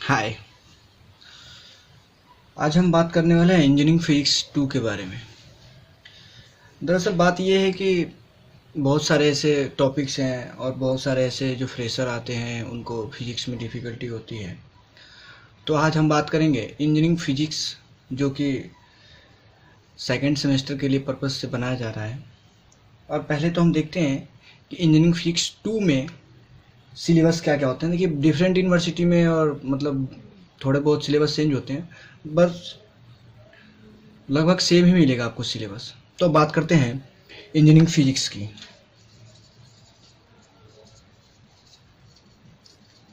हाय। आज हम बात करने वाले हैं इंजीनियरिंग फिजिक्स 2 के बारे में। दरअसल बात यह है कि बहुत सारे ऐसे टॉपिक्स हैं और बहुत सारे ऐसे जो फ्रेशर आते हैं उनको फिजिक्स में डिफ़िकल्टी होती है। तो आज हम बात करेंगे इंजीनियरिंग फिजिक्स, जो कि सेकेंड सेमेस्टर के लिए पर्पस से बनाया जा रहा है। और पहले तो हम देखते हैं कि इंजीनियरिंग फिजिक्स 2 में सिलेबस क्या क्या होते हैं। देखिए, डिफरेंट यूनिवर्सिटी में और मतलब थोड़े बहुत सिलेबस चेंज होते हैं, बस लगभग सेम ही मिलेगा आपको सिलेबस। तो बात करते हैं इंजीनियरिंग फिजिक्स की।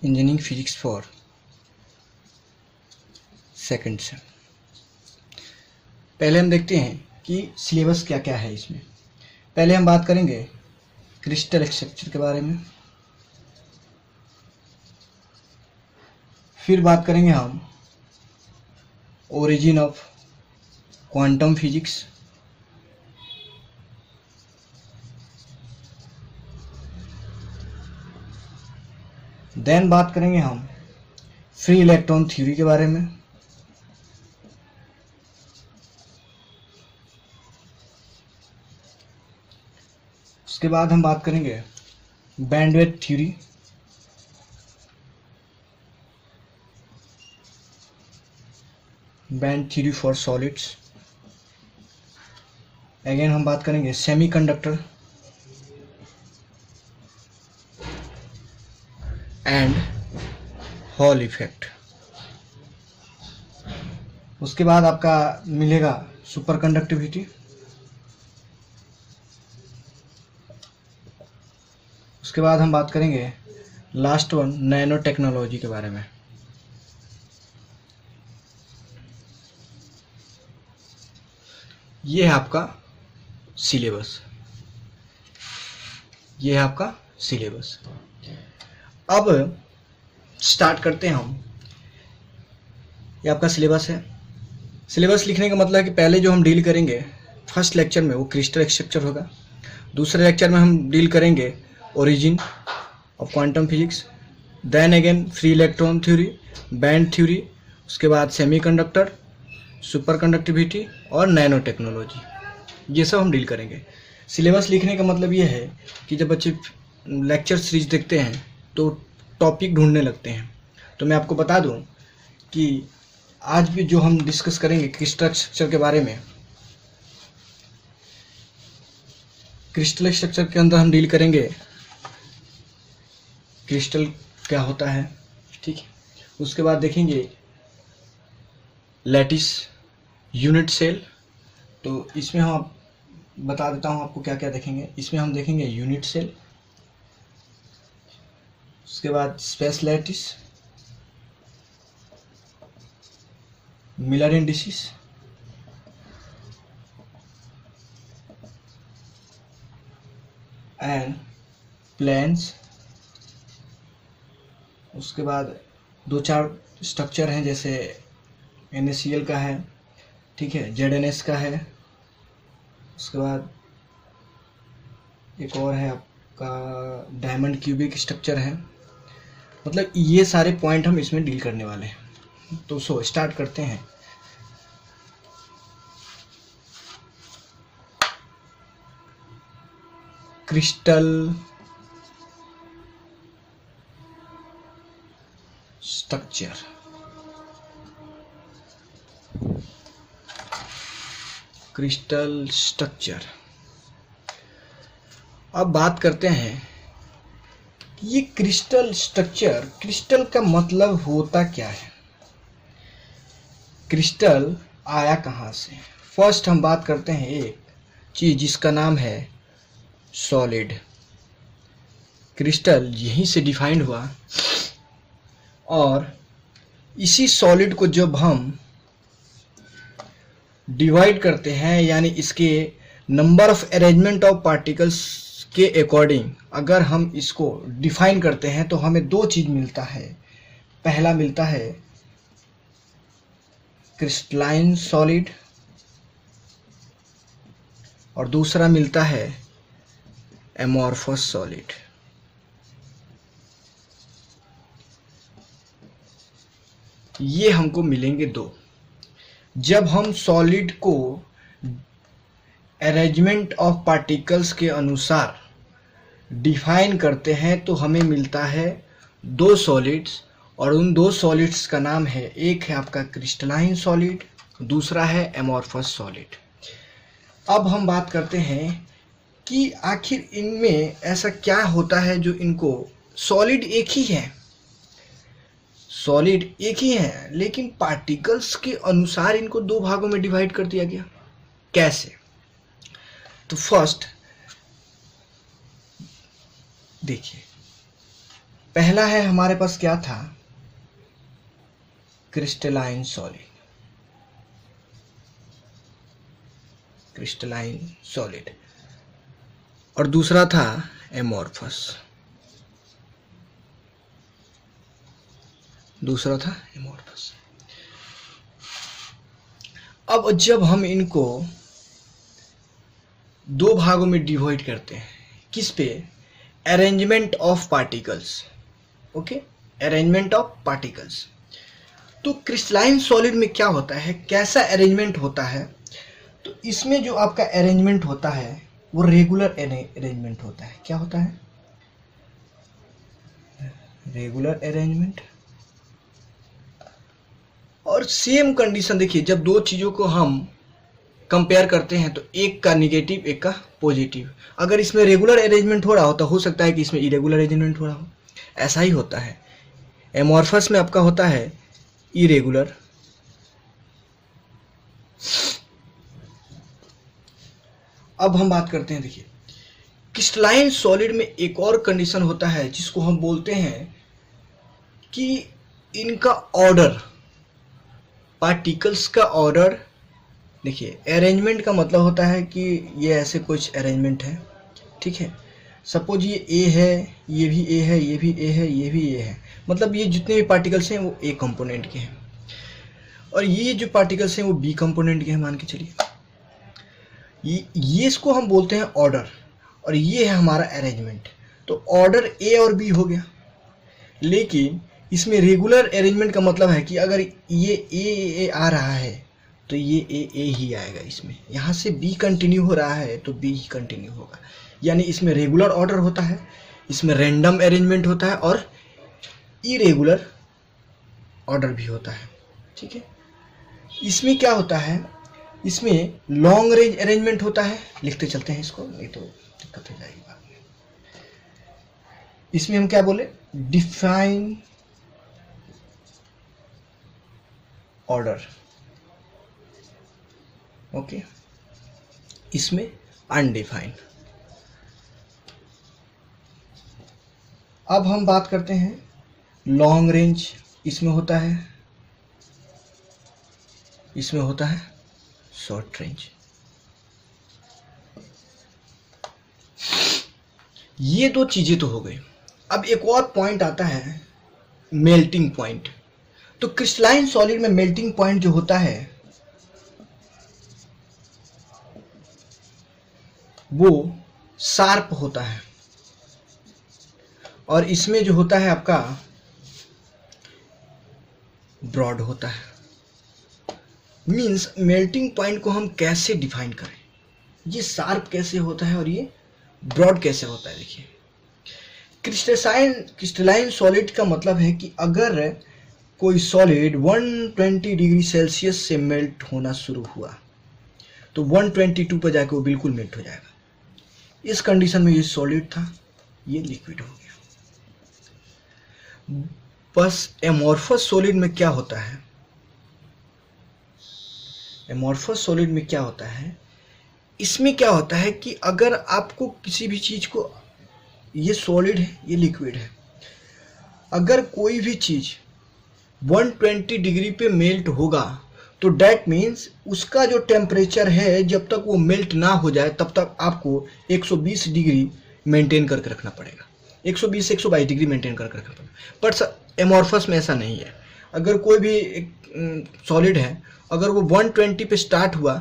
Engineering physics for second same. पहले हम देखते हैं कि सिलेबस क्या क्या है इसमें। पहले हम बात करेंगे क्रिस्टल स्ट्रक्चर के बारे में, फिर बात करेंगे हम origin of quantum physics, then बात करेंगे हम फ्री इलेक्ट्रॉन थ्योरी के बारे में, उसके बाद हम बात करेंगे bandwidth theory, band theory for solids. Again हम बात करेंगे सेमीकंडक्टर एंड हॉल इफेक्ट। उसके बाद आपका मिलेगा सुपर कंडक्टिविटी। उसके बाद हम बात करेंगे लास्ट वन नैनो टेक्नोलॉजी के बारे में। ये है आपका सिलेबस, ये है आपका सिलेबस। अब स्टार्ट करते हैं हम। ये आपका सिलेबस है। सिलेबस लिखने का मतलब है कि पहले जो हम डील करेंगे फर्स्ट लेक्चर में वो क्रिस्टल स्ट्रक्चर होगा। दूसरे लेक्चर में हम डील करेंगे origin of quantum physics, then again free electron theory, band theory, उसके बाद सेमीकंडक्टर, सुपर कंडक्टिविटी और नैनो टेक्नोलॉजी। ये सब हम डील करेंगे। सिलेबस लिखने का मतलब ये है कि जब बच्चे लेक्चर सीरीज देखते हैं तो टॉपिक ढूंढने लगते हैं। तो मैं आपको बता दूं कि आज भी जो हम डिस्कस करेंगे क्रिस्टल स्ट्रक्चर के बारे में, क्रिस्टल स्ट्रक्चर के अंदर हम डील करेंगे क्रिस्टल क्या होता है, ठीक है। उसके बाद देखेंगे लैटिस यूनिट सेल। तो इसमें हम बता देता हूँ आपको क्या क्या देखेंगे। इसमें हम देखेंगे यूनिट सेल, उसके बाद space lattice, Miller indices, and planes. उसके बाद दो चार स्ट्रक्चर हैं, जैसे NaCl का है, ठीक है, ZnS का है। उसके बाद एक और है आपका डायमंड क्यूबिक स्ट्रक्चर है। मतलब ये सारे पॉइंट हम इसमें डील करने वाले हैं। तो स्टार्ट करते हैं। Crystal structure. Crystal structure. अब बात करते हैं ये क्रिस्टल स्ट्रक्चर, क्रिस्टल का मतलब होता क्या है, क्रिस्टल आया कहाँ से। फर्स्ट हम बात करते हैं एक चीज जिसका नाम है सॉलिड। क्रिस्टल यहीं से डिफाइंड हुआ और इसी सॉलिड को जब हम डिवाइड करते हैं, यानी इसके number of arrangement of particles के अकॉर्डिंग अगर हम इसको डिफाइन करते हैं तो हमें दो चीज मिलता है। पहला मिलता है क्रिस्टलाइन सॉलिड और दूसरा मिलता है एमॉर्फस सॉलिड। ये हमको मिलेंगे 2। जब हम सॉलिड को अरेंजमेंट ऑफ पार्टिकल्स के अनुसार डिफाइन करते हैं तो हमें मिलता है 2 सॉलिड्स, और उन 2 सॉलिड्स का नाम है, एक है आपका क्रिस्टलाइन सॉलिड, दूसरा है एमॉर्फस सॉलिड। अब हम बात करते हैं कि आखिर इनमें ऐसा क्या होता है जो इनको, सॉलिड एक ही है, सॉलिड एक ही है, लेकिन पार्टिकल्स के अनुसार इनको 2 भागों में डिवाइड कर दिया गया। कैसे? तो फर्स्ट देखिए, पहला है हमारे पास क्या था, क्रिस्टलाइन सॉलिड, क्रिस्टलाइन सॉलिड, और दूसरा था एमॉर्फस, दूसरा था एमॉर्फस। अब जब हम इनको 2 भागों में डिवाइड करते हैं, किस पे, arrangement of particles, okay, arrangement of particles. तो क्रिस्टलाइन सॉलिड में क्या होता है, कैसा अरेंजमेंट होता है, तो इसमें जो आपका अरेंजमेंट होता है वो रेगुलर अरेंजमेंट होता है। क्या होता है? Regular arrangement. और सेम कंडीशन देखिए, जब 2 चीज़ों को हम कंपेयर करते हैं तो एक का निगेटिव एक का पॉजिटिव, अगर इसमें रेगुलर अरेंजमेंट हो रहा हो तो हो सकता है कि इसमें इरेगुलर अरेंजमेंट हो रहा हो। ऐसा ही होता है, एमॉर्फस में आपका होता है इरेगुलर, अब हम बात करते हैं, देखिए क्रिस्टलाइन सॉलिड में एक और कंडीशन होता है जिसको हम बोलते हैं कि इनका ऑर्डर, पार्टिकल्स का ऑर्डर, देखिए अरेंजमेंट का मतलब होता है कि ये ऐसे कुछ अरेंजमेंट है, ठीक है, सपोज ये ए है, ये भी ए है, ये भी ए है, ये भी ए है, मतलब ये जितने भी पार्टिकल्स हैं वो ए कंपोनेंट के हैं, और ये जो पार्टिकल्स हैं वो बी कंपोनेंट के हैं, मान के चलिए। ये इसको हम बोलते हैं ऑर्डर, और ये है हमारा अरेंजमेंट। तो ऑर्डर ए और बी हो गया, लेकिन इसमें रेगुलर अरेंजमेंट का मतलब है कि अगर ये ए आ रहा है तो ये ए ही आएगा इसमें, यहाँ से बी कंटिन्यू हो रहा है तो बी ही कंटिन्यू होगा, यानी इसमें रेगुलर ऑर्डर होता है, इसमें रैंडम अरेंजमेंट होता है, और इरेगुलर ऑर्डर भी होता है, ठीक है। इसमें क्या होता है, इसमें लॉन्ग रेंज अरेंजमेंट होता है, लिखते चलते हैं इसको, नहीं तो दिक्कत हो जाएगी बाद में। इसमें हम क्या बोले, डिफाइन ऑर्डर, ओके, इसमें अनडिफाइंड। अब हम बात करते हैं लॉन्ग रेंज, इसमें होता है, इसमें होता है शॉर्ट रेंज। ये 2 चीजें तो हो गई। अब एक और पॉइंट आता है, मेल्टिंग पॉइंट। तो क्रिस्टलाइन सॉलिड में मेल्टिंग पॉइंट जो होता है वो शार्प होता है, और इसमें जो होता है आपका ब्रॉड होता है। मीन्स मेल्टिंग पॉइंट को हम कैसे डिफाइन करें, ये शार्प कैसे होता है और ये ब्रॉड कैसे होता है। देखिए क्रिस्टलाइन सॉलिड का मतलब है कि अगर कोई सॉलिड 120 डिग्री सेल्सियस से मेल्ट होना शुरू हुआ तो 122 पर जाकर वो बिल्कुल मेल्ट हो जाएगा। इस कंडीशन में ये सॉलिड था, ये लिक्विड हो गया। बस एमॉर्फस सॉलिड में क्या होता है, एमॉर्फस सॉलिड में क्या होता है, इसमें क्या होता है कि अगर आपको किसी भी चीज को, ये सॉलिड है ये लिक्विड है, अगर कोई भी चीज 120 डिग्री पे मेल्ट होगा तो डैट मीन्स उसका जो टेम्परेचर है जब तक वो मेल्ट ना हो जाए तब तक आपको 120 डिग्री मेंटेन करके रखना पड़ेगा, 120-122 डिग्री मेंटेन करके रखना पड़ेगा। बट एमॉर्फस में ऐसा नहीं है। अगर कोई भी सॉलिड है, अगर वो 120 पे स्टार्ट हुआ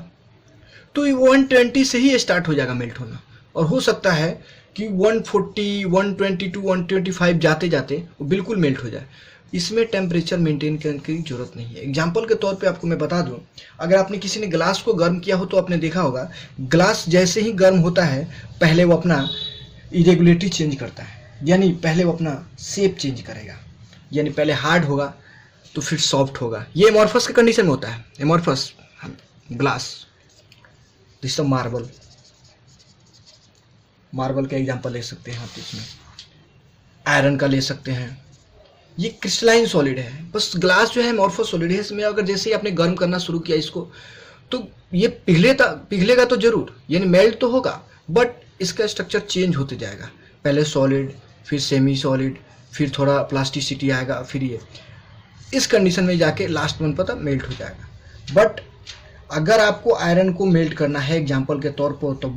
तो ये 120 से ही स्टार्ट हो जाएगा मेल्ट होना, और हो सकता है कि 140, 122, 125 जाते जाते वो बिल्कुल मेल्ट हो जाए। इसमें टेम्परेचर मेंटेन करने की जरूरत नहीं है। एग्जाम्पल के तौर पे आपको मैं बता दूं, अगर आपने किसी ने ग्लास को गर्म किया हो तो आपने देखा होगा ग्लास जैसे ही गर्म होता है पहले वो अपना इरेगुलेटरी चेंज करता है, यानी पहले वो अपना शेप चेंज करेगा, यानी पहले हार्ड होगा तो फिर सॉफ्ट होगा। ये एमॉर्फस के कंडीशन में होता है। Amorphous glass, this marble, marble का एग्जांपल ले सकते हैं आप, इसमें आयरन का ले सकते हैं। ये क्रिस्टलाइन सॉलिड है, बस ग्लास जो है एमॉर्फस सॉलिड है। इसमें अगर जैसे ही आपने गर्म करना शुरू किया इसको तो ये पिघलेगा तो जरूर, यानी मेल्ट तो होगा, बट इसका स्ट्रक्चर चेंज होते जाएगा। पहले सॉलिड, फिर सेमी सॉलिड, फिर थोड़ा प्लास्टिसिटी आएगा, फिर ये इस कंडीशन में जाके लास्ट में पता मेल्ट हो जाएगा। बट अगर आपको आयरन को मेल्ट करना है एग्जांपल के तौर पर तो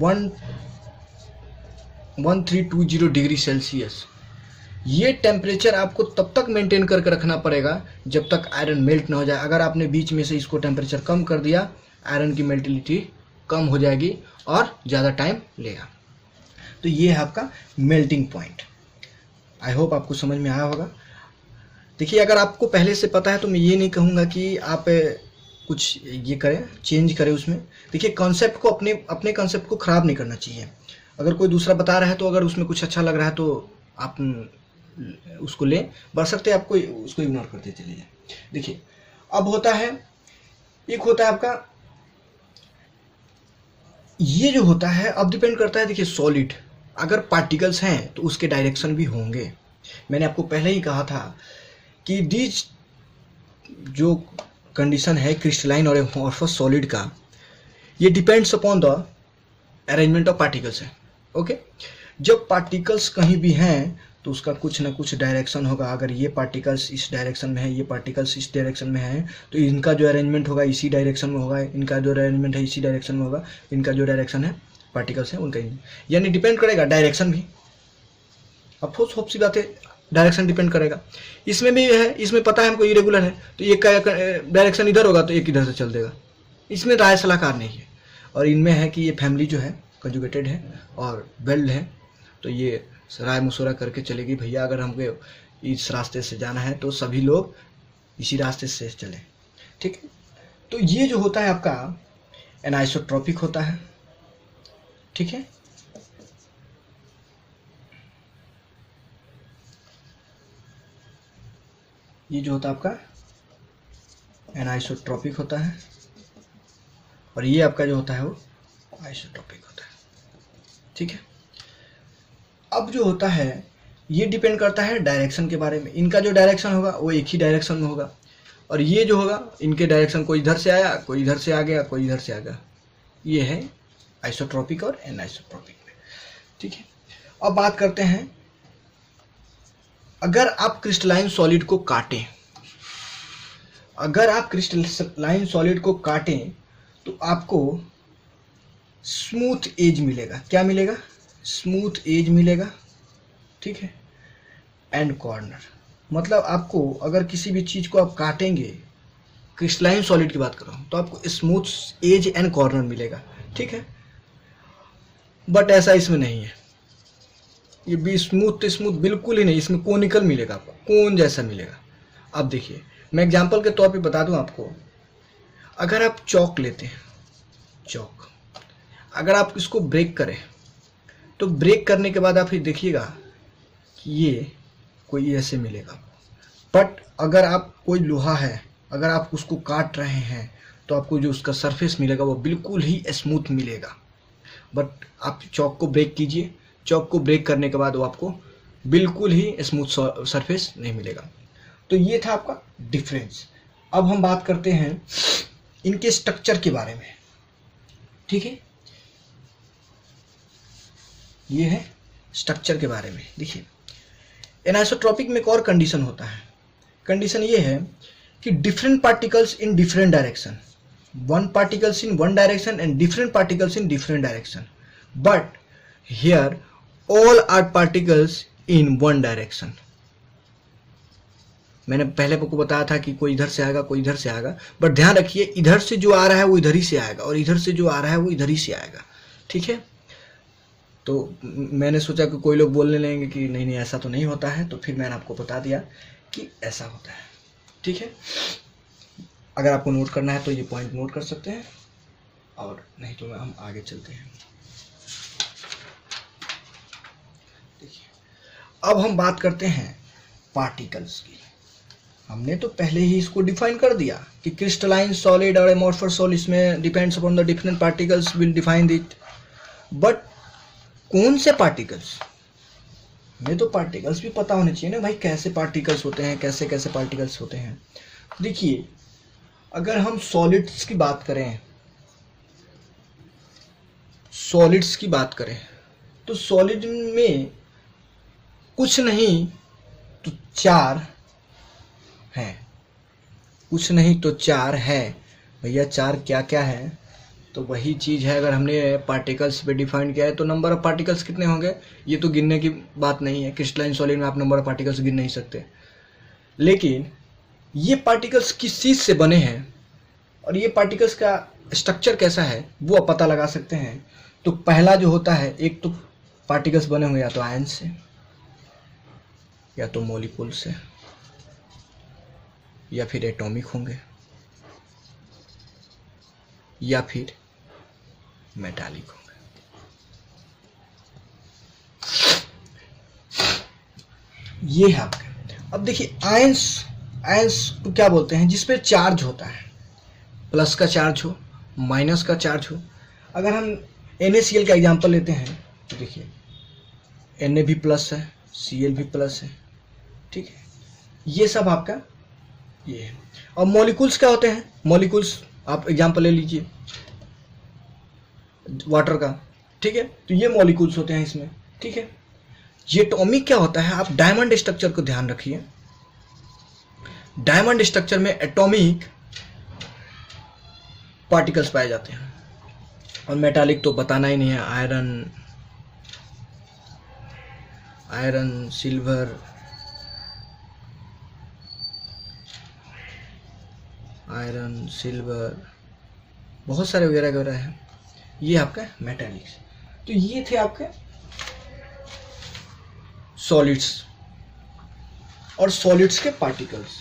1320 डिग्री सेल्सियस, ये टेम्परेचर आपको तब तक मेंटेन करके रखना पड़ेगा जब तक आयरन मेल्ट ना हो जाए। अगर आपने बीच में से इसको टेम्परेचर कम कर दिया, आयरन की मेल्टिलिटी कम हो जाएगी और ज़्यादा टाइम लेगा। तो ये है आपका मेल्टिंग पॉइंट। आई होप आपको समझ में आया होगा। देखिए, अगर आपको पहले से पता है तो मैं ये नहीं कहूँगा कि आप कुछ ये करें, चेंज करें उसमें। देखिए, कॉन्सेप्ट को अपने कॉन्सेप्ट को ख़राब नहीं करना चाहिए। अगर कोई दूसरा बता रहा है तो अगर उसमें कुछ अच्छा लग रहा है तो आप उसको लें, बशर्ते आपको उसको इग्नोर करते चले जाए। देखिए, अब होता है, एक होता है आपका ये जो होता है, अब डिपेंड करता है। देखिए, सॉलिड अगर पार्टिकल्स हैं तो उसके डायरेक्शन भी होंगे। मैंने आपको पहले ही कहा था कि दीज जो कंडीशन है क्रिस्टलाइन और एमॉर्फस सॉलिड का, ये depends upon the arrangement of particles है। ओके, जब पार्टिकल्स कहीं भी हैं तो उसका कुछ ना कुछ डायरेक्शन होगा। अगर ये पार्टिकल्स इस डायरेक्शन में है, ये पार्टिकल्स इस डायरेक्शन में है, तो इनका जो अरेंजमेंट होगा इसी डायरेक्शन में होगा, इनका जो अरेंजमेंट है इसी डायरेक्शन में होगा, इनका जो डायरेक्शन है पार्टिकल्स है उनका, यानी डिपेंड करेगा डायरेक्शन भी। अब होप सी बात है, डायरेक्शन डिपेंड करेगा। इसमें भी है, इसमें पता है हमको इरेगुलर है तो एक का डायरेक्शन इधर होगा तो एक इधर से चल देगा। इसमें राय सलाहकार नहीं है। और इनमें है कि ये फैमिली जो है कंजुगेटेड है और वेल्ड है, तो ये राय मशवरा करके चलेगी, भैया अगर हमको इस रास्ते से जाना है तो सभी लोग इसी रास्ते से चलें। ठीक है, तो ये जो होता है आपका एनाइसोट्रॉपिक होता है। ठीक है, ये जो होता है आपका एनाइसोट्रॉपिक होता है और ये आपका जो होता है वो आइसोट्रॉपिक होता है। ठीक है, अब जो होता है ये डिपेंड करता है डायरेक्शन के बारे में। इनका जो डायरेक्शन होगा वो एक ही डायरेक्शन में होगा, और ये जो होगा इनके डायरेक्शन कोई इधर से आया, कोई इधर से आ गया, कोई इधर से आ गया। ये है आइसोट्रॉपिक और एनाइसोट्रॉपिक में। ठीक है, अब बात करते हैं, अगर आप क्रिस्टलाइन सॉलिड को काटें, अगर आप क्रिस्टलाइन सॉलिड को काटें तो आपको स्मूथ एज मिलेगा। क्या मिलेगा? स्मूथ एज मिलेगा। ठीक है, एंड कॉर्नर, मतलब आपको अगर किसी भी चीज़ को आप काटेंगे, क्रिस्टलाइन सॉलिड की बात कर रहा हूँ, तो आपको स्मूथ एज एंड कॉर्नर मिलेगा। ठीक है, बट ऐसा इसमें नहीं है। ये भी स्मूथ बिल्कुल ही नहीं, इसमें कोनिकल मिलेगा, आपको कोन जैसा मिलेगा। अब देखिए, मैं एग्जांपल के तौर पे बता दूं आपको, अगर आप चौक लेते हैं, चौक अगर आप इसको ब्रेक करें तो ब्रेक करने के बाद आप फिर देखिएगा कि ये कोई ऐसे मिलेगा। बट अगर आप कोई लोहा है, अगर आप उसको काट रहे हैं तो आपको जो उसका सरफेस मिलेगा वो बिल्कुल ही स्मूथ मिलेगा। बट आप चौक को ब्रेक कीजिए, चौक को ब्रेक करने के बाद वो आपको बिल्कुल ही स्मूथ सरफेस नहीं मिलेगा। तो ये था आपका डिफरेंस। अब हम बात करते हैं इनके स्ट्रक्चर के बारे में। ठीक है, ये है स्ट्रक्चर के बारे में। देखिए, एनाइसोट्रॉपिक में एक और कंडीशन होता है। कंडीशन ये है कि different particles in different direction, one particles in one direction and different particles in different direction, but here all are particles in one direction. मैंने पहले आपको बताया था कि कोई इधर से आएगा, कोई इधर से आएगा, बट ध्यान रखिए इधर से जो आ रहा है वो इधर ही से आएगा और इधर से जो आ रहा है वो इधर ही से आएगा। ठीक है, तो मैंने सोचा कि कोई लोग बोलने लगेंगे कि नहीं नहीं ऐसा तो नहीं होता है, तो फिर मैंने आपको बता दिया कि ऐसा होता है। ठीक है, अगर आपको नोट करना है तो ये पॉइंट नोट कर सकते हैं, और नहीं तो हम आगे चलते हैं। देखिए, अब हम बात करते हैं पार्टिकल्स की। हमने तो पहले ही इसको डिफाइन कर दिया कि क्रिस्टलाइन सॉलिड और एमॉर्फस सॉलिड इसमें depends upon the different particles will define it. But कौन से पार्टिकल्स, हमें तो पार्टिकल्स भी पता होने चाहिए ना भाई, कैसे पार्टिकल्स होते हैं, कैसे कैसे पार्टिकल्स होते हैं। देखिए, अगर हम सॉलिड्स की बात करें, सॉलिड्स की बात करें तो सॉलिड में कुछ नहीं तो 4 हैं, कुछ नहीं तो 4 है। भैया 4 क्या क्या है, तो वही चीज़ है। अगर हमने पार्टिकल्स पे डिफाइन किया है तो नंबर ऑफ पार्टिकल्स कितने होंगे, ये तो गिनने की बात नहीं है। क्रिस्टलाइन सॉलिड में आप नंबर ऑफ पार्टिकल्स गिन नहीं सकते, लेकिन ये पार्टिकल्स किस चीज़ से बने हैं और ये पार्टिकल्स का स्ट्रक्चर कैसा है वो आप पता लगा सकते हैं। तो पहला जो होता है, एक तो पार्टिकल्स बने हुए या तो आयन से, या तो मॉलिक्यूल से, या फिर एटॉमिक होंगे, या फिर मेटालिक होंगे। ये है आपका। अब देखिए, आयंस, आयंस को क्या बोलते हैं, जिसपे चार्ज होता है, प्लस का चार्ज हो, माइनस का चार्ज हो। अगर हम NaCl का एग्जांपल लेते हैं तो देखिए Na भी प्लस है, Cl भी प्लस है। ठीक है, ये सब आपका ये है। और मॉलिक्यूल्स क्या होते हैं, मॉलिक्यूल्स आप एग्जांपल ले लीजिए वाटर का। ठीक है, तो ये मॉलिक्यूल्स होते हैं इसमें। ठीक है, ये एटॉमिक क्या होता है, आप डायमंड स्ट्रक्चर को ध्यान रखिए। डायमंड स्ट्रक्चर में एटॉमिक पार्टिकल्स पाए जाते हैं। और मेटालिक तो बताना ही नहीं है, iron, iron, silver, iron, silver, बहुत सारे वगैरह वगैरह हैं। ये आपका मेटालिक्स। तो ये थे आपके सॉलिड्स और सॉलिड्स के पार्टिकल्स।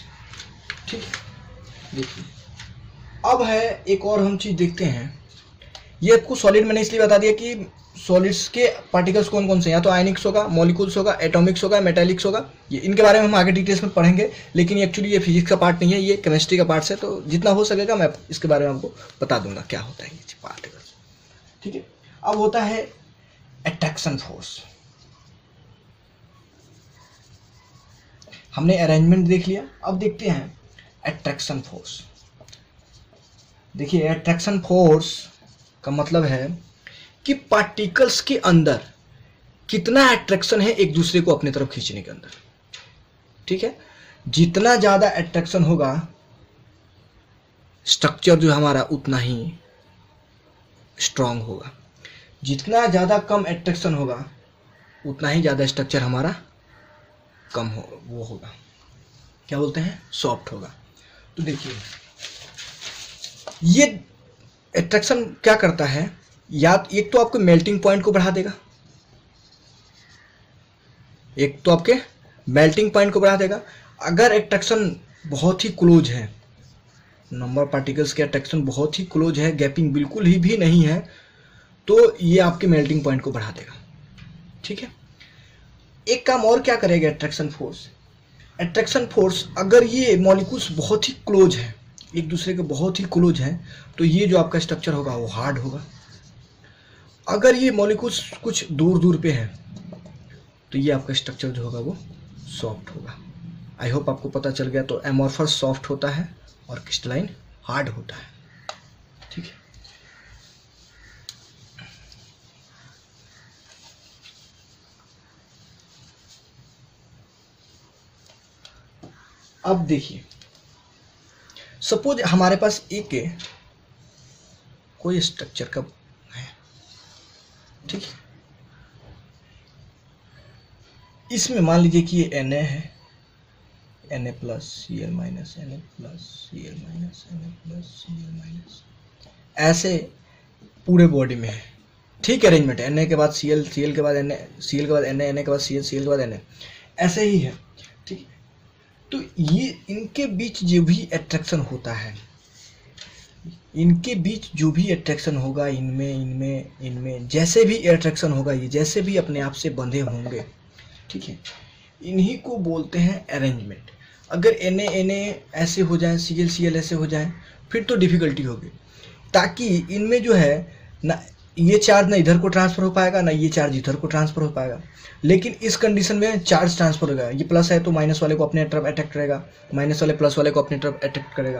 ठीक है, देखिए अब है एक और हम चीज देखते हैं। ये आपको सॉलिड मैंने इसलिए बता दिया कि सॉलिड्स के पार्टिकल्स कौन कौन से हैं, या तो आयनिक्स होगा, मॉलिक्यूल्स होगा, एटॉमिक्स होगा, मेटालिक्स होगा। ये इनके बारे में हम आगे डिटेल्स में पढ़ेंगे, लेकिन एक्चुअली ये फिजिक्स का पार्ट नहीं है, ये केमिस्ट्री का पार्ट है। तो जितना हो सकेगा मैं इसके बारे में आपको बता दूंगा क्या होता है ये पार्टिकल्स। ठीक है, अब होता है अट्रैक्शन फोर्स। हमने अरेंजमेंट देख लिया, अब देखते हैं अट्रैक्शन फोर्स। देखिए, अट्रैक्शन फोर्स का मतलब है कि पार्टिकल्स के अंदर कितना अट्रैक्शन है एक दूसरे को अपने तरफ खींचने के अंदर। ठीक है, जितना ज्यादा अट्रैक्शन होगा स्ट्रक्चर जो हमारा उतना ही स्ट्रांग होगा, जितना ज्यादा कम अट्रैक्शन होगा उतना ही ज्यादा स्ट्रक्चर हमारा कम हो, वो होगा, क्या बोलते हैं, सॉफ्ट होगा। तो देखिए, ये अट्रैक्शन क्या करता है, या एक तो आपके मेल्टिंग पॉइंट को बढ़ा देगा, एक तो आपके मेल्टिंग पॉइंट को बढ़ा देगा। अगर अट्रैक्शन बहुत ही क्लोज है, नंबर पार्टिकल्स के अट्रैक्शन बहुत ही क्लोज है, गैपिंग बिल्कुल ही भी नहीं है, तो ये आपके मेल्टिंग पॉइंट को बढ़ा देगा। ठीक है, एक काम और क्या करेगा अट्रैक्शन फोर्स। अट्रैक्शन फोर्स, अगर ये मॉलिक्यूल्स बहुत ही क्लोज है, एक दूसरे के बहुत ही क्लोज हैं, तो ये जो आपका स्ट्रक्चर होगा वो हार्ड होगा। अगर ये मॉलिक्यूल्स कुछ दूर दूर पे है तो ये आपका स्ट्रक्चर जो होगा वो सॉफ्ट होगा। आई होप आपको पता चल गया। तो एमॉर्फस सॉफ्ट होता है और क्रिस्टलाइन हार्ड होता है। ठीक है, अब देखिए, सपोज हमारे पास एक कोई स्ट्रक्चर का है। ठीक है, इसमें मान लीजिए कि ये Na है, Na plus Cl minus, Na plus Cl minus, Na plus Cl minus, ऐसे पूरे बॉडी में है। ठीक अरेंजमेंट है, Na के बाद Cl, Cl के बाद Na, Cl के बाद Na, Na के बाद Cl, Cl के बाद Na, ऐसे ही है। ठीक है, तो ये इनके बीच जो भी अट्रैक्शन होता है, इनके बीच जो भी अट्रैक्शन होगा, इनमें जैसे भी अट्रैक्शन होगा, ये जैसे भी अपने आप से बंधे होंगे, ठीक है, इन्हीं को बोलते हैं अरेंजमेंट। अगर Na ऐसे हो जाए, Cl ऐसे हो जाए, फिर तो डिफिकल्टी होगी, ताकि इनमें जो है ना ये चार्ज ना इधर को ट्रांसफर हो पाएगा, ना ये चार्ज इधर को ट्रांसफर हो पाएगा। लेकिन इस कंडीशन में चार्ज ट्रांसफर होगा, ये प्लस है तो माइनस वाले को अपने तरफ अट्रैक्ट करेगा, माइनस वाले प्लस वाले को अपने तरफ अट्रैक्ट करेगा।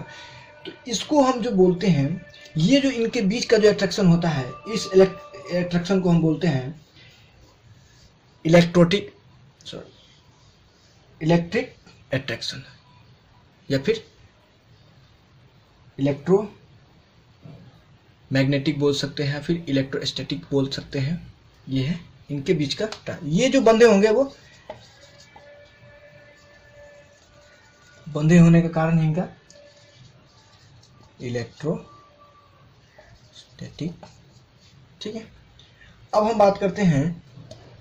तो इसको हम जो बोलते हैं, ये जो इनके बीच का जो अट्रैक्शन होता है, इस अट्रैक्शन को हम बोलते हैं इलेक्ट्रिक अट्रैक्शन, या फिर इलेक्ट्रो मैग्नेटिक बोल सकते हैं, फिर इलेक्ट्रोस्टैटिक बोल सकते हैं। ये है इनके बीच का, ये जो बंधे होंगे वो बंधे होने का कारण है इनका इलेक्ट्रोस्टैटिक, ठीक है। अब हम बात करते हैं,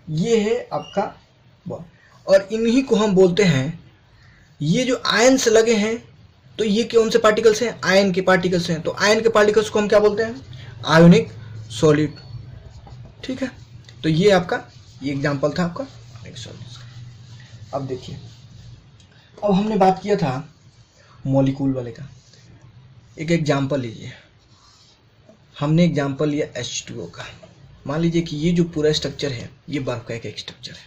ये है आपका बॉन्ड, और इन्हीं को हम बोलते हैं, ये जो आयन्स लगे हैं, तो ये कौन से पार्टिकल्स हैं? आयन के पार्टिकल्स हैं। तो आयन के पार्टिकल्स को हम क्या बोलते हैं? आयोनिक सॉलिड, ठीक है। तो ये आपका ये एग्जांपल था आपका आयोनिक सॉलिड्स का। अब देखिए, अब हमने बात किया था मॉलिक्यूल वाले का, एक एग्जांपल लीजिए। हमने एग्जांपल लिया H2O का। मान लीजिए कि ये जो पूरा स्ट्रक्चर है, ये बर्फ का एक स्ट्रक्चर है,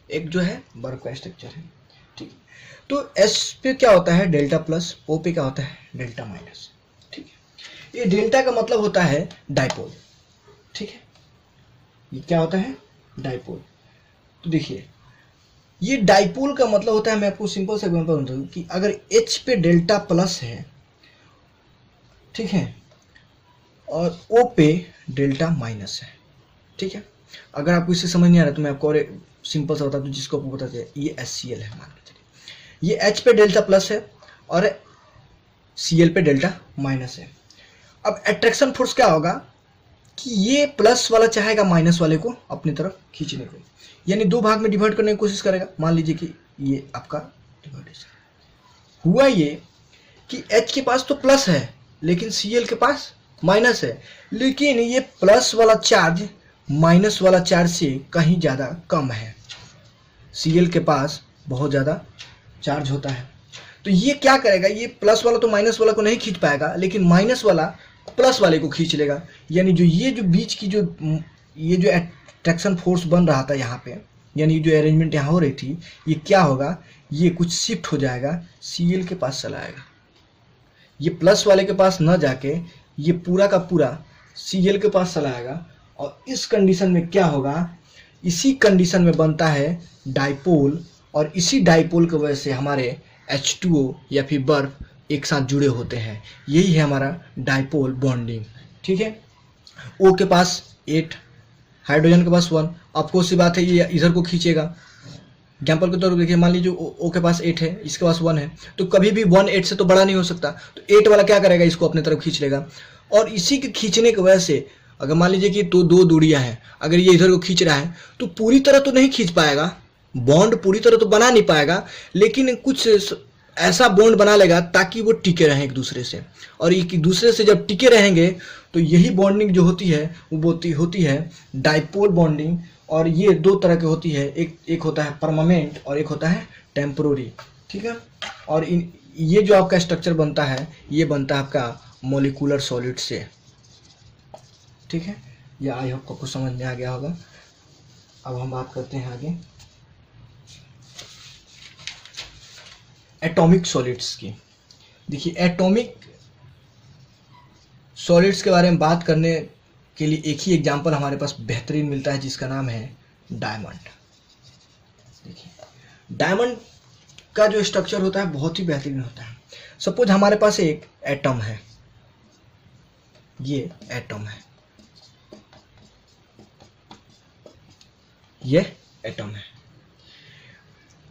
एक जो है बर्फ का स्ट्रक्चर है, ठीक। तो S पे क्या होता है? डेल्टा प्लस, O पे क्या होता है? डेल्टा माइनस, ठीक है। ये डेल्टा का मतलब होता है डाइपोल, ठीक है। ये क्या होता है? डाइपोल। तो देखिए, ये डाइपोल का मतलब होता है, मैं आपको सिंपल सा एग्जांपल बताता हूँ कि अगर H पे डेल्टा प्लस है, ठीक है, और O पे डेल्टा माइनस है, ठीक है। अगर आपको इससे समझ नहीं आ रहा तो मैं आपको और सिंपल सा बता दूं जिसको आपको पता चले। ये HCl है, मान के चलिए, ये H पे डेल्टा प्लस है और Cl पे डेल्टा माइनस है। अब अट्रैक्शन फोर्स क्या होगा कि ये प्लस वाला चाहेगा माइनस वाले को अपनी तरफ खींचने को, यानी दो भाग में डिवाइड करने की कोशिश करेगा। मान लीजिए कि ये आपका डिवाइडेशन हुआ, ये कि H के पास तो प्लस है लेकिन Cl के पास माइनस है, लेकिन ये प्लस वाला चार्ज माइनस वाला चार्ज से कहीं ज़्यादा कम है। Cl के पास बहुत ज़्यादा चार्ज होता है, तो ये क्या करेगा? ये प्लस वाला तो माइनस वाला को नहीं खींच पाएगा, लेकिन माइनस वाला प्लस वाले को खींच लेगा। यानी जो ये जो बीच की जो ये जो अट्रैक्शन फोर्स बन रहा था यहाँ पे, यानी जो अरेंजमेंट यहाँ हो रही थी, ये क्या होगा? ये कुछ शिफ्ट हो जाएगा, Cl के पास चला आएगा। ये प्लस वाले के पास न जाके ये पूरा का पूरा Cl के पास चला आएगा, और इस कंडीशन में क्या होगा? इसी कंडीशन में बनता है डाइपोल, और इसी डाइपोल की वजह से हमारे H2O या फिर बर्फ एक साथ जुड़े होते हैं। यही है हमारा डाइपोल बॉन्डिंग, ठीक है। O के पास 8, हाइड्रोजन के पास 1। आपको सी बात है, ये इधर को खींचेगा। एग्जाम्पल के तौर पर देखिए, मान लीजिए O के पास 8 है, इसके पास 1 है, तो कभी भी 1 8 से तो बड़ा नहीं हो सकता, तो 8 वाला क्या करेगा? इसको अपने तरफ खींच लेगा। और इसी के खींचने की वजह से, अगर मान लीजिए कि तो दो दूरियां हैं, अगर ये इधर को खींच रहा है तो पूरी तरह तो नहीं खींच पाएगा, बॉन्ड पूरी तरह तो बना नहीं पाएगा, लेकिन कुछ ऐसा बॉन्ड बना लेगा ताकि वो टिके रहें एक दूसरे से। और एक दूसरे से जब टिके रहेंगे तो यही बॉन्डिंग जो होती है वो होती है डाइपोल बॉन्डिंग। और ये दो तरह की होती है, एक होता है परमानेंट और एक होता है टेम्पोररी, ठीक है। और ये जो आपका स्ट्रक्चर बनता है, ये बनता है आपका मॉलिक्यूलर सॉलिड से, ठीक है। ये आई होप आपको समझ में आ गया होगा। अब हम बात करते हैं आगे एटॉमिक सॉलिड्स की। देखिए, एटॉमिक सॉलिड्स के बारे में बात करने के लिए एक ही एग्जांपल हमारे पास बेहतरीन मिलता है, जिसका नाम है डायमंड। देखिए, डायमंड का जो स्ट्रक्चर होता है बहुत ही बेहतरीन होता है। सपोज हमारे पास एक एटम है, ये एटम है, ये एटम है।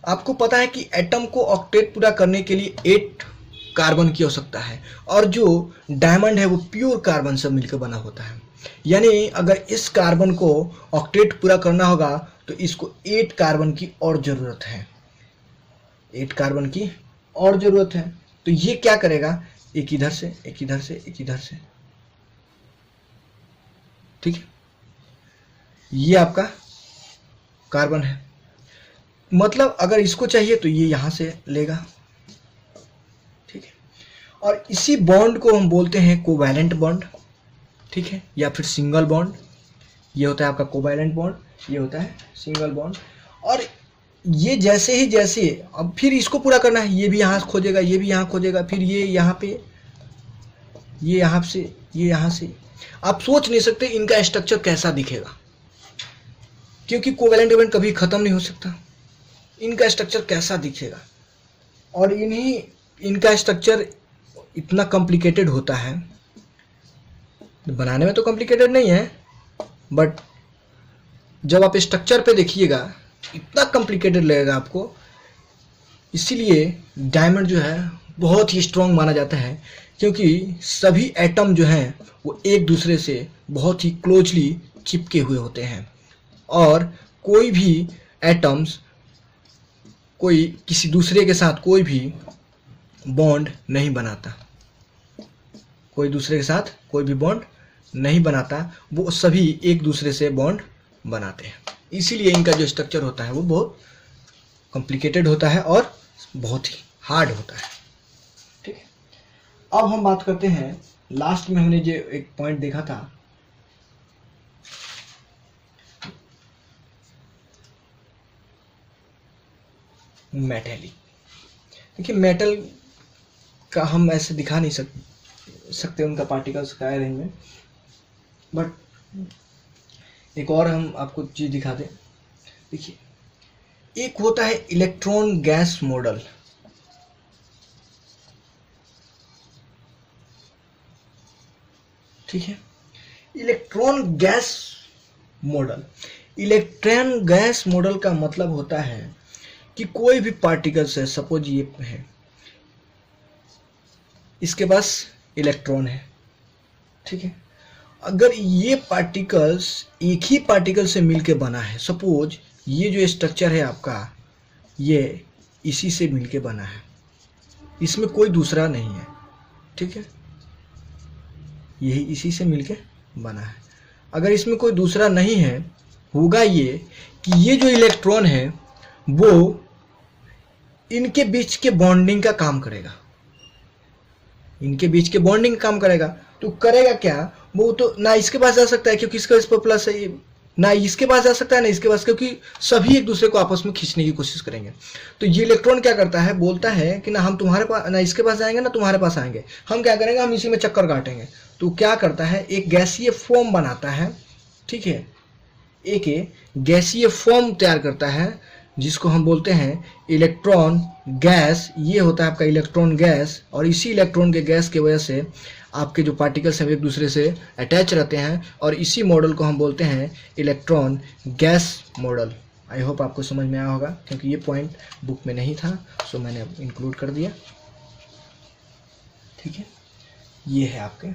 आपको पता है कि एटम को ऑक्टेट पूरा करने के लिए 8 कार्बन की आवश्यकता है, और जो डायमंड है वो प्योर कार्बन से मिलकर बना होता है। यानी अगर इस कार्बन को ऑक्टेट पूरा करना होगा तो इसको 8 कार्बन की और ज़रूरत है, 8 कार्बन की और ज़रूरत है, तो ये क्या करेगा, एक इधर से, एक इधर से, एक इधर से, ठीक है। ये आपका कार्बन है, मतलब अगर इसको चाहिए तो ये यहाँ से लेगा, ठीक है। और इसी बॉन्ड को हम बोलते हैं कोवैलेंट बॉन्ड, ठीक है, या फिर सिंगल बॉन्ड। ये होता है आपका कोवैलेंट बॉन्ड, ये होता है सिंगल बॉन्ड। और ये जैसे ही जैसे अब फिर इसको पूरा करना है, ये भी यहाँ खोजेगा, ये भी यहाँ खोजेगा, फिर ये यहाँ पे, ये यहाँ से, ये यहाँ से। आप सोच नहीं सकते इनका स्ट्रक्चर कैसा दिखेगा, क्योंकि कोवैलेंट बॉन्ड कभी ख़त्म नहीं हो सकता। इनका स्ट्रक्चर कैसा दिखेगा, और इनका स्ट्रक्चर इतना कॉम्प्लिकेटेड होता है, बनाने में तो कॉम्प्लिकेटेड नहीं है, बट जब आप स्ट्रक्चर पे देखिएगा इतना कॉम्प्लिकेटेड लगेगा आपको। इसीलिए डायमंड जो है बहुत ही स्ट्रॉन्ग माना जाता है, क्योंकि सभी एटम जो हैं वो एक दूसरे से बहुत ही क्लोजली चिपके हुए होते हैं, और कोई भी एटम्स कोई किसी दूसरे के साथ कोई भी बॉन्ड नहीं बनाता, कोई दूसरे के साथ कोई भी बॉन्ड नहीं बनाता, वो सभी एक दूसरे से बॉन्ड बनाते हैं। इसीलिए इनका जो स्ट्रक्चर होता है वो बहुत कॉम्प्लिकेटेड होता है और बहुत ही हार्ड होता है, ठीक है। अब हम बात करते हैं, लास्ट में हमने जो एक पॉइंट देखा था, मेटेलिक। देखिए मेटल का हम ऐसे दिखा नहीं सकते उनका पार्टिकल्स का रेंज में, बट एक और हम आपको चीज़ दिखा दें। देखिए एक होता है इलेक्ट्रॉन गैस मॉडल, ठीक है। Electron gas model, electron gas model का मतलब होता है कि कोई भी पार्टिकल्स है, सपोज ये है, इसके पास इलेक्ट्रॉन है, ठीक है। अगर ये पार्टिकल्स एक ही पार्टिकल से मिलके बना है, सपोज ये जो स्ट्रक्चर है आपका, ये इसी से मिलके बना है, इसमें कोई दूसरा नहीं है, ठीक है, यही इसी से मिलके बना है। अगर इसमें कोई दूसरा नहीं है, होगा ये कि ये जो इलेक्ट्रॉन है वो इनके बीच के बॉन्डिंग का काम करेगा, इनके बीच के बॉन्डिंग काम करेगा। तो करेगा क्या, वो तो ना इसके पास जा सकता है क्योंकि इसका इस पर प्लस है, ना इसके पास जा सकता है ना इसके पास, क्योंकि सभी एक दूसरे को आपस में खींचने की कोशिश करेंगे। तो ये इलेक्ट्रॉन क्या करता है, बोलता है कि ना हम तुम्हारे पास, ना इसके पास जाएंगे ना तुम्हारे पास आएंगे, हम क्या करेंगे, हम इसी में चक्कर काटेंगे। तो क्या करता है, एक गैसीय फॉर्म बनाता है, ठीक है, एक गैसीय फॉर्म तैयार करता है जिसको हम बोलते हैं इलेक्ट्रॉन गैस। ये होता है आपका इलेक्ट्रॉन गैस, और इसी इलेक्ट्रॉन के गैस की वजह से आपके जो पार्टिकल्स हैं एक दूसरे से अटैच रहते हैं, और इसी मॉडल को हम बोलते हैं electron gas model. I hope आपको समझ में आया होगा, क्योंकि ये पॉइंट बुक में नहीं था, सो मैंने इंक्लूड कर दिया, ठीक है। ये है आपके